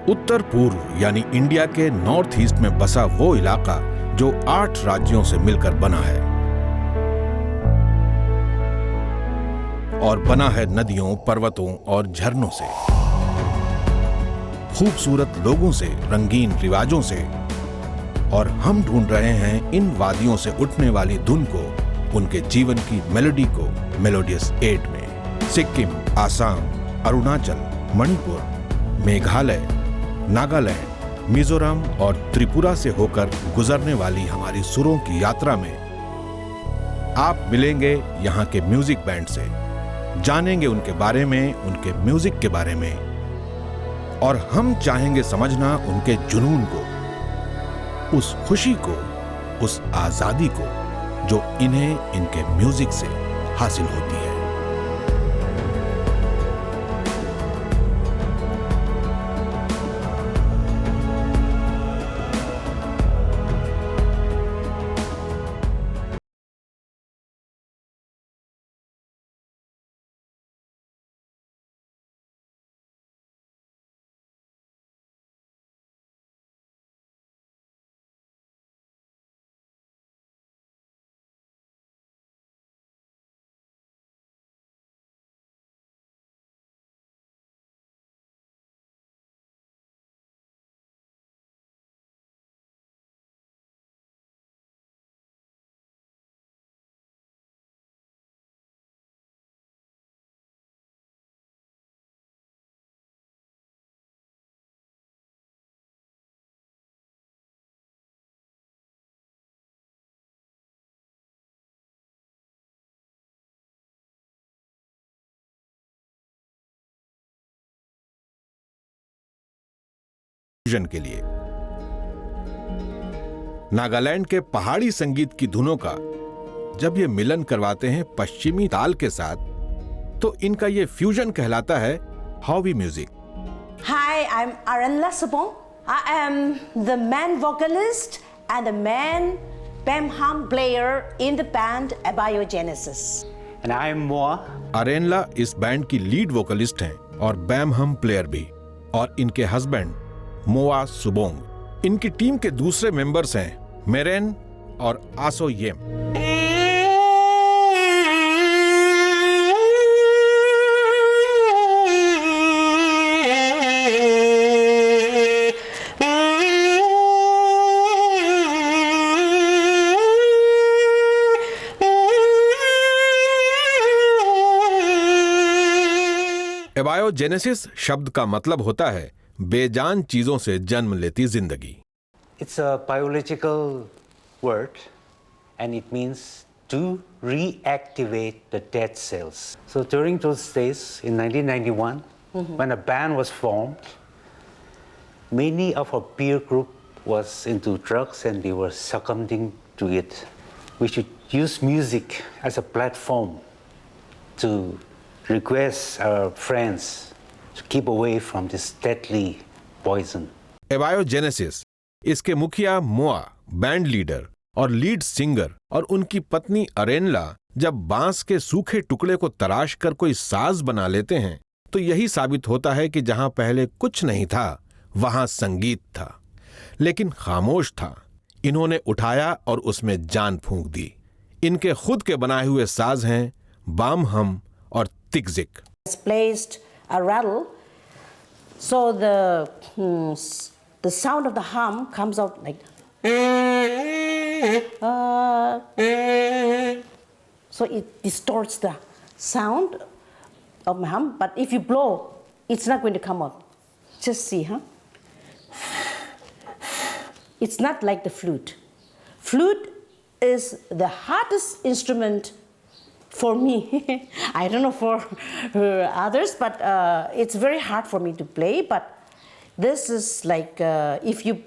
उत्तर पूर्व यानी इंडिया के नॉर्थ ईस्ट में बसा वो इलाका जो 8 राज्यों से मिलकर बना है और बना है नदियों, पर्वतों और झरनों से, खूबसूरत लोगों से, रंगीन रिवाजों से। और हम ढूंढ रहे हैं इन वादियों से उठने वाली धुन को, उनके जीवन की मेलोडी को मेलोडियस 8 में। सिक्किम, आसाम, अरुणाचल, मणिपुर, मेघालय, नागालैंड, मिजोरम और त्रिपुरा से होकर गुजरने वाली हमारी सुरों की यात्रा में आप मिलेंगे यहाँ के म्यूजिक बैंड से, जानेंगे उनके बारे में, उनके म्यूजिक के बारे में, और हम चाहेंगे समझना उनके जुनून को, उस खुशी को, उस आजादी को जो इन्हें इनके म्यूजिक से हासिल होती है। के लिए नागालैंड के पहाड़ी संगीत की धुनों का जब ये मिलन करवाते हैं पश्चिमी ताल के साथ, तो इनका ये फ्यूजन कहलाता है Howie music. Hi, I'm Arenla Subong. I am the man vocalist and the man bam hum player in the band Abiogenesis. And I'm Moa. अरेनला इस बैंड की लीड वोकलिस्ट हैं और बैम हम प्लेयर भी, और इनके हस्बैंड मोआ सुबोंग। इनकी टीम के दूसरे मेंबर्स हैं मेरेन और आसो येम। एबायोजेनेसिस शब्द का मतलब होता है बेजान चीजों से जन्म लेती जिंदगी। It's a biological word and it means to reactivate the dead cells. So during those days in 1991, when a band was formed, many of our peer group was into drugs and they were succumbing to it. We should use music as a platform to request our friends to keep away from this deadly poison. एबायोजेनेसिस, इसके मुखिया मोआ, band leader और lead singer, और उनकी पत्नी अरेनला जब बांस के सूखे टुकड़े को तराश कर कोई साज बना लेते हैं, तो यही साबित होता है कि जहां पहले कुछ नहीं था वहां संगीत था, लेकिन खामोश था। इन्होंने उठाया और उसमें जान फूंक दी। इनके खुद के बनाए हुए साज हैं बाम हम और तिकजिक। Placed a rattle, so the sound of the hum comes out like. So it distorts the sound of my hum. But if you blow, it's not going to come out. Just see, huh? It's not like the flute. Flute is the hardest instrument for me. I don't know for others, but it's very hard for me to play. But this is like if you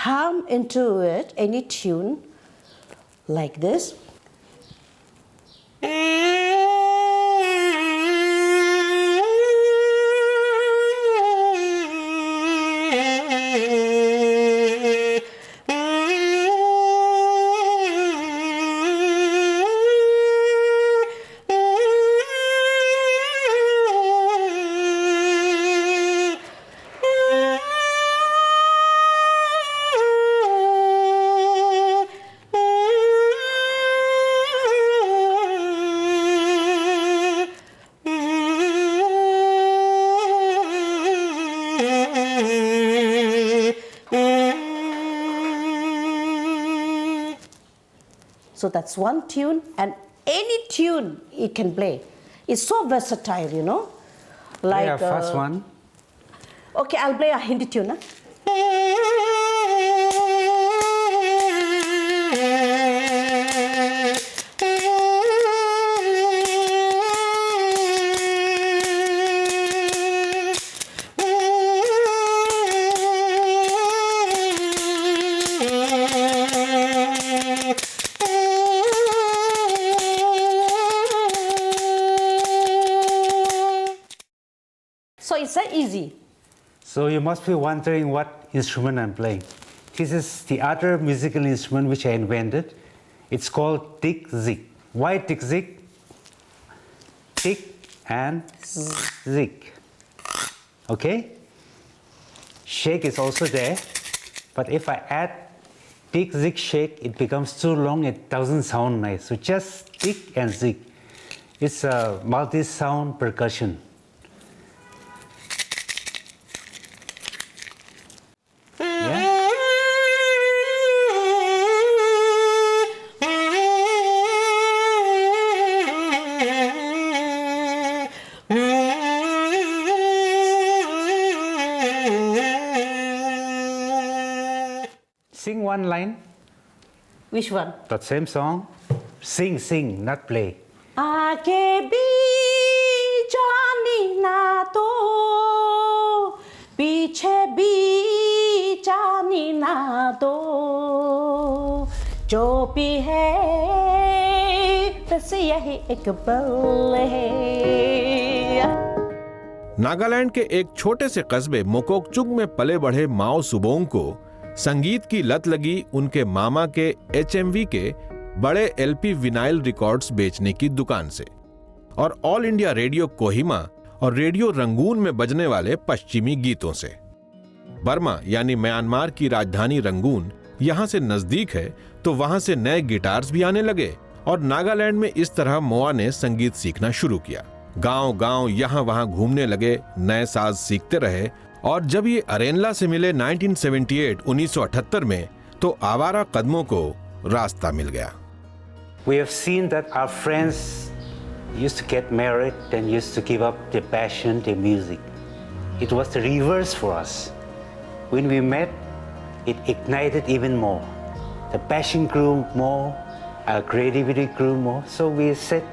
hum into it any tune like this. So that's one tune, and any tune it can play. It's so versatile, you know. Like Yeah, first one. Okay, I'll play a Hindi tune. Huh? So it's so easy. So you must be wondering what instrument I'm playing. This is the other musical instrument which I invented. It's called dik-zik. Why dik-zik? Tik and zik. Okay? Shake is also there, but if I add dik-zik shake, it becomes too long, it doesn't sound nice. So just tik and zik. It's a multi-sound percussion. Sing one line, Which one? that same song. Sing, not play. आगे भी जानी ना दो, पीछे भी जानी ना दो, जो भी है बस यही एक पल है. नागालैंड के एक छोटे से कस्बे मोकोकचुंग में पले बढ़े माओ सुबोंग को संगीत की लत लगी उनके मामा के HMV के बड़े LP विनाइल रिकॉर्ड्स बेचने की दुकान से और ऑल इंडिया रेडियो कोहिमा और रेडियो रंगून में बजने वाले पश्चिमी गीतों से. बर्मा यानी म्यांमार की राजधानी रंगून यहां से नजदीक है, तो वहां से नए गिटार्स भी आने लगे और नागालैंड में इस तरह मोआ ने संगीत सीखना शुरू किया. गांव-गांव यहां वहां घूमने लगे, नए साज सीखते रहे और जब ये अरेनला से मिले 1978 में, तो आवारा कदमों को रास्ता मिल गया. We have seen that our friends used to get married and used to give up their passion, their music. It was the reverse for us. When we met, it ignited even more. The passion grew more, our creativity grew more. So we said,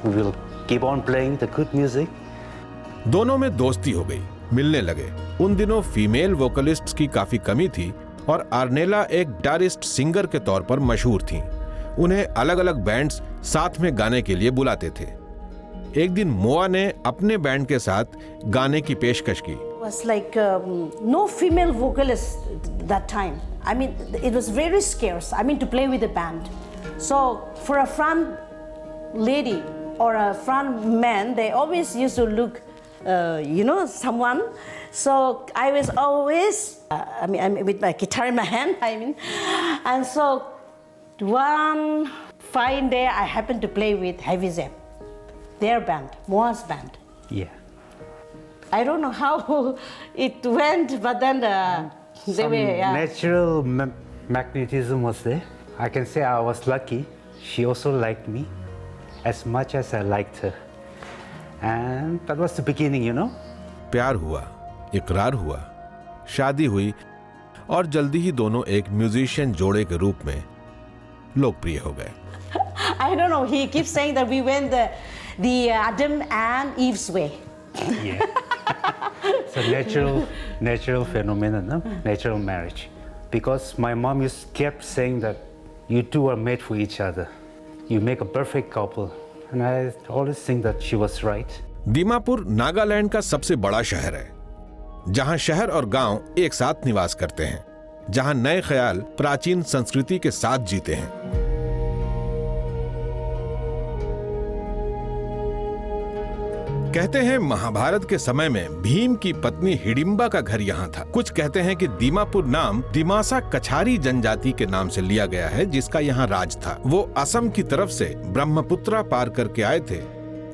we will keep on playing the good music. दोनों में दोस्ती हो गई, मिलने लगे. उन दिनों female वोकलिस्ट्स की काफी कमी थी और आर्नेला एक गिटारिस्ट सिंगर के तौर पर मशहूर थीं. उन्हें अलग अलग बैंड्स साथ में गाने के लिए बुलाते थे. एक दिन मोआ ने अपने बैंड के साथ गाने की पेशकश की. It was like no female vocalist that time. I mean, it was very scarce. I mean, to play with a band. So for a front lady or a front man, they always used to look, someone. So I was always, I'm with my guitar in my hand. And so one fine day, I happened to play with Heavy Zep, their band, Moa's band. Yeah. I don't know how it went, but then they were, yeah. Natural magnetism was there. I can say I was lucky. She also liked me as much as I liked her. And that was the beginning, प्यार हुआ, इकरार हुआ, शादी हुई और जल्दी ही दोनों एक म्यूजिशियन जोड़े के रूप में लोकप्रिय हो गए. I don't know. He keeps saying that we went the Adam and Eve's way. Yeah. It's a natural phenomenon, no? Natural marriage. Because my mom kept saying that you two are made for each other. You make a perfect couple. And I always think that she was right. Dimapur Nagaland का सबसे बड़ा शहर है, जहां शहर और गांव एक साथ निवास करते हैं, जहां नए ख्याल प्राचीन संस्कृति के साथ जीते हैं. कहते हैं महाभारत के समय में भीम की पत्नी हिडिंबा का घर यहाँ था. कुछ कहते हैं कि दीमापुर नाम दिमासा कछारी जनजाति के नाम से लिया गया है, जिसका यहाँ राज था. वो असम की तरफ से ब्रह्मपुत्रा पार करके आए थे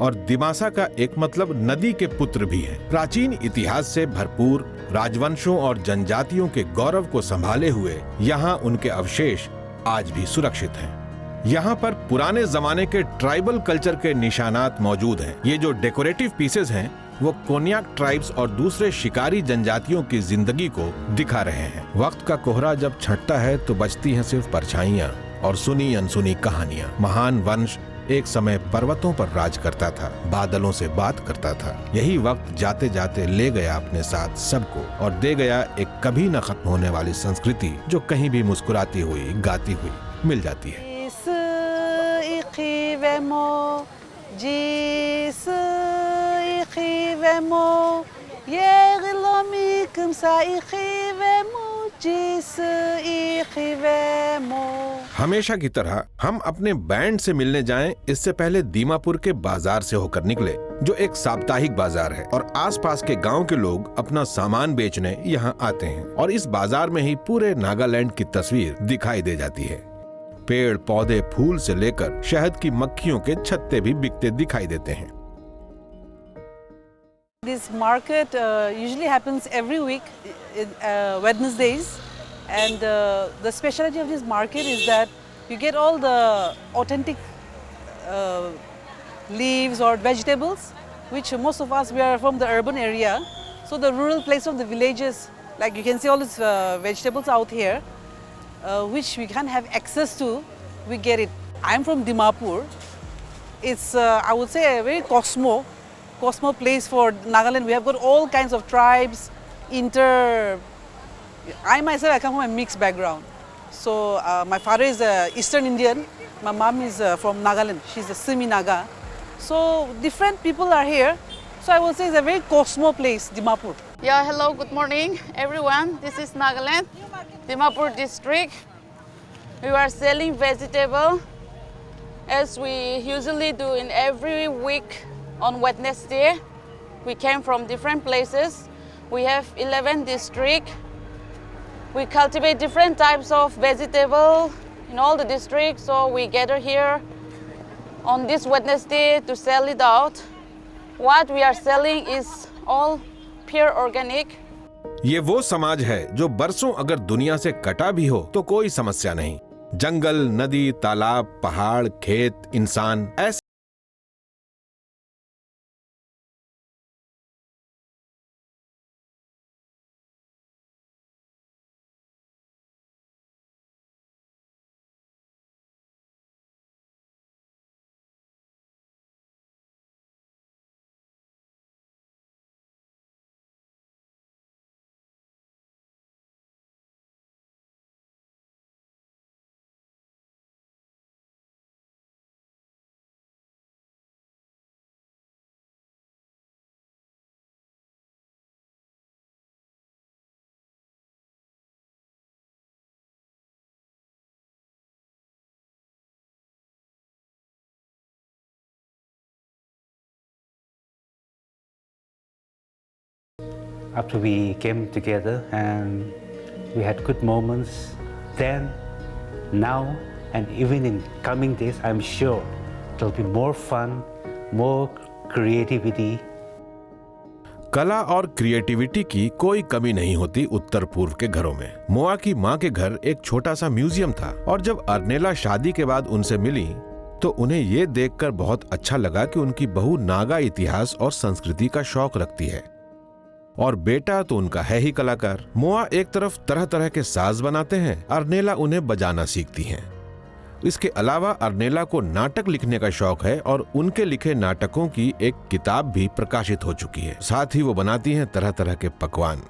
और दिमासा का एक मतलब नदी के पुत्र भी हैं. प्राचीन इतिहास से भरपूर राजवंशों और जनजातियों के गौरव को संभाले हुए यहाँ उनके अवशेष आज भी सुरक्षित हैं. यहाँ पर पुराने जमाने के ट्राइबल कल्चर के निशानात मौजूद हैं। ये जो डेकोरेटिव पीसेस हैं वो कोन्याक ट्राइब्स और दूसरे शिकारी जनजातियों की जिंदगी को दिखा रहे हैं। वक्त का कोहरा जब छंटता है तो बचती हैं सिर्फ परछाइयाँ और सुनी अनसुनी कहानियाँ। महान वंश एक समय पर्वतों पर राज करता था, बादलों से बात करता था। यही वक्त जाते जाते ले गया अपने साथ सबको और दे गया एक कभी न खत्म होने वाली संस्कृति जो कहीं भी मुस्कुराती हुई गाती हुई मिल जाती है। हमेशा की तरह हम अपने बैंड से मिलने जाएं, इससे पहले दीमापुर के बाजार से होकर निकले, जो एक साप्ताहिक बाजार है और आसपास के गांव के लोग अपना सामान बेचने यहाँ आते हैं। और इस बाजार में ही पूरे नागालैंड की तस्वीर दिखाई दे जाती है। पेड़ पौधे फूल से लेकर शहद की मक्खियों के छत्ते भी बिकते दिखाई देते हैं। This market usually happens every week, Wednesdays, and the specialty of this market is that you get all the authentic leaves or vegetables, which most of us, we are from the urban area, so the rural place of the villages, like you can see all these vegetables out here, which we can't have access to, we get it. I'm from Dimapur. It's I would say a very cosmo place for Nagaland. We have got all kinds of tribes, I myself, I come from a mixed background. So my father is Eastern Indian, my mom is from Nagaland, she's a Simi Naga. So different people are here. So I would say it's a very cosmo place, Dimapur. Yeah, hello, good morning everyone. This is Nagaland, Dimapur district. We are selling vegetable as we usually do in every week on Wednesday. We came from different places. We have 11 districts. We cultivate different types of vegetable in all the districts, so we gather here on this Wednesday to sell it out. What we are selling is all pure organic. ये वो समाज है जो बरसों अगर दुनिया से कटा भी हो तो कोई समस्या नहीं। जंगल, नदी, तालाब, पहाड़, खेत, इंसान, ऐसे After we came together and we had good moments then, now, and even in coming days, I'm sure there'll be more fun, more creativity. कला और क्रिएटिविटी की कोई कमी नहीं होती उत्तर पूर्व के घरों में। मोआ की माँ के घर एक छोटा सा म्यूजियम था और जब अर्नेला शादी के बाद उनसे मिली तो उन्हें ये देखकर बहुत अच्छा लगा कि उनकी बहू नागा इतिहास और संस्कृति का शौक रखती है और बेटा तो उनका है ही कलाकार। मोआ एक तरफ तरह तरह के साज बनाते हैं, अर्नेला उन्हें बजाना सीखती हैं। इसके अलावा अर्नेला को नाटक लिखने का शौक है और उनके लिखे नाटकों की एक किताब भी प्रकाशित हो चुकी है। साथ ही वो बनाती हैं तरह तरह के पकवान।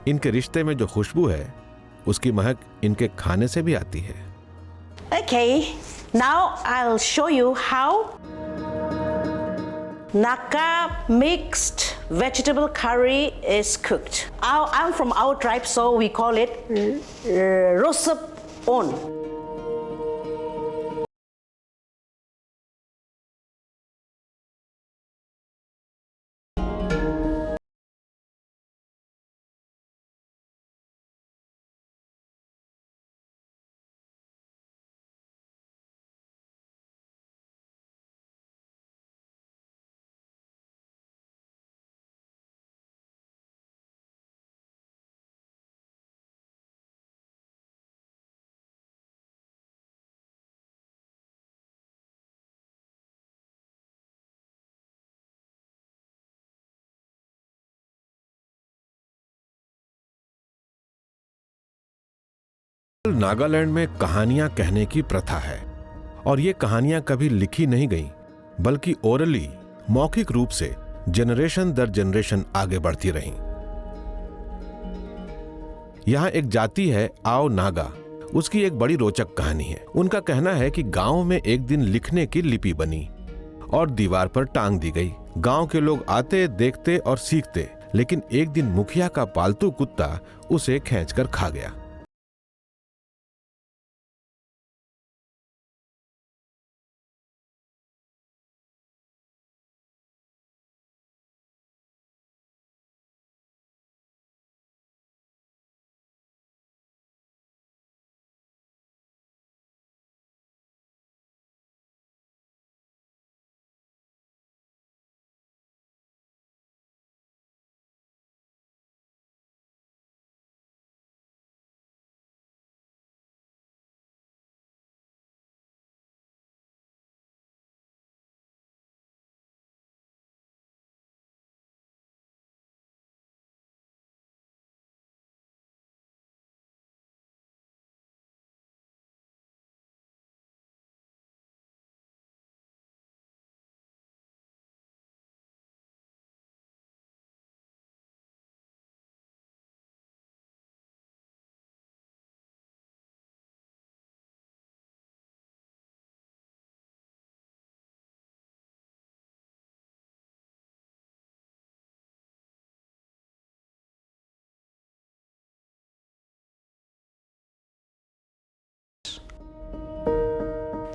इनके रिश्ते में जो खुशबू है उसकी महक इनके खाने से भी आती है। Okay, now I'll show you how Naka mixed vegetable curry is cooked. I'm from our tribe, so we call it Rosap On. Nagaland में कहानियां कहने की प्रथा है और ये कहानियां कभी लिखी नहीं गईं, बल्कि ओरली, मौखिक रूप से जनरेशन दर जनरेशन आगे बढ़ती रहीं। यहां एक जाति है आओ नागा, उसकी एक बड़ी रोचक कहानी है। उनका कहना है कि गांव में एक दिन लिखने की लिपि बनी और दीवार पर टांग दी गई। गांव के लोग आते, देखते और सीखते, लेकिन एक दिन मुखिया का पालतू कुत्ता उसे खींचकर खा गया।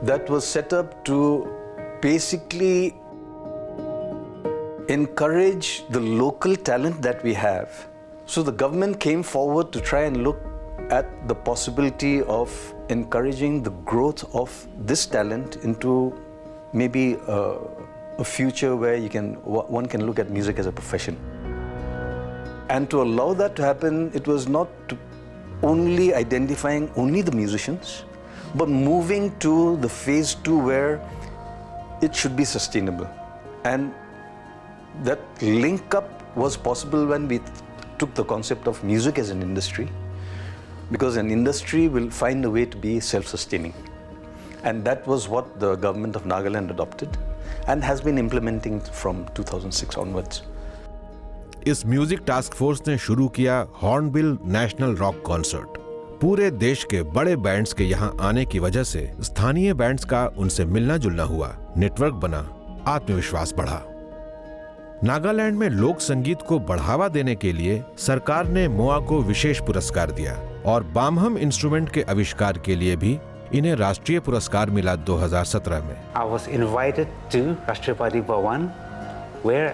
That was set up to basically encourage the local talent that we have. So the government came forward to try and look at the possibility of encouraging the growth of this talent into maybe a future where one can look at music as a profession. And to allow that to happen, it was not only identifying only the musicians, but moving to the phase 2 where it should be sustainable. And that link up was possible when we took the concept of music as an industry, because an industry will find a way to be self-sustaining. And that was what the government of Nagaland adopted and has been implementing from 2006 onwards. इस music task force ने शुरू किया hornbill national rock concert. पूरे देश के बड़े bands के यहाँ आने की वजह से स्थानीय बैंड्स का उनसे मिलना जुलना हुआ, नेटवर्क बना, आत्मविश्वास बढ़ा। नागालैंड में लोक संगीत को बढ़ावा देने के लिए सरकार ने मोआ को विशेष पुरस्कार दिया और बामहम इंस्ट्रूमेंट के आविष्कार के लिए भी इन्हें राष्ट्रीय पुरस्कार मिला 2017 में। I was invited to Rashtrapati Bhawan, where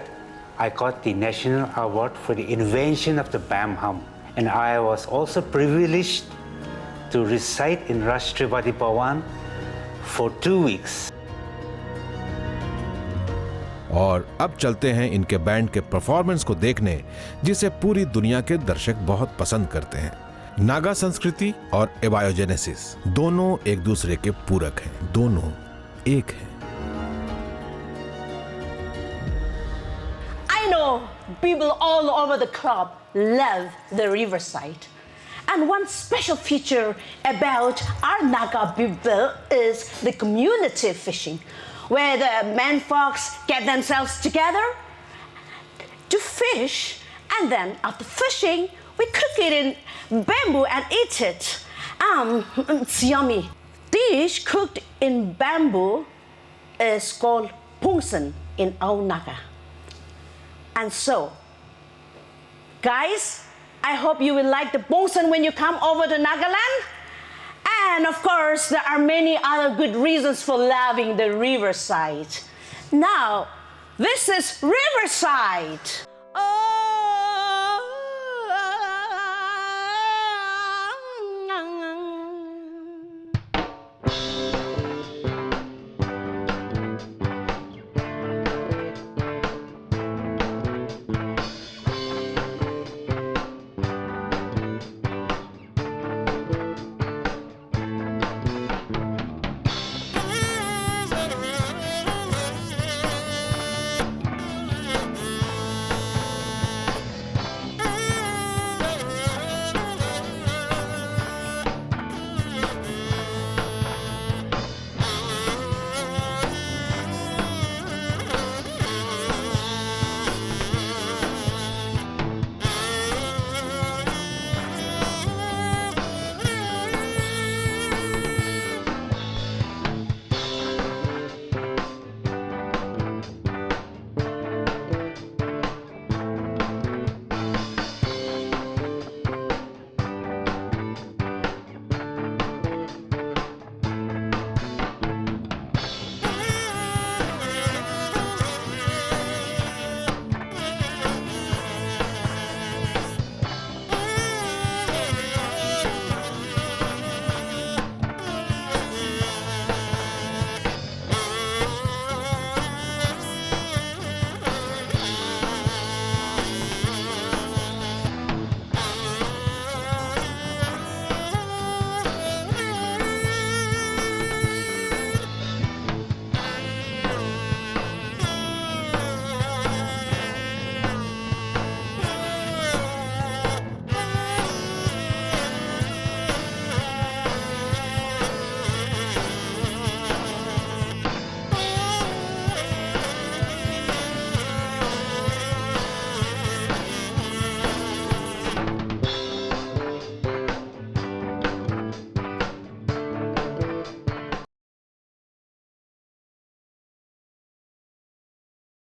I got the National Award for the invention of the bamham, and I was also privileged to reside in Rashtrapati Bhawan for 2 weeks. और अब चलते हैं इनके बैंड के performance को देखने, जिसे पूरी दुनिया के दर्शक बहुत पसंद करते हैं। नागा संस्कृति और एबायोजेनेसिस दोनों एक दूसरे के पूरक हैं, दोनों एक हैं। I know people all over the club love the riverside. And one special feature about our Naga people is the community fishing, where the men folks get themselves together to fish, and then after fishing, we cook it in bamboo and eat it. It's yummy. Dish cooked in bamboo is called pungsan in our Naga. And so, guys, I hope you will like the pungsan when you come over to Nagaland. And of course, there are many other good reasons for loving the riverside. Now, this is Riverside.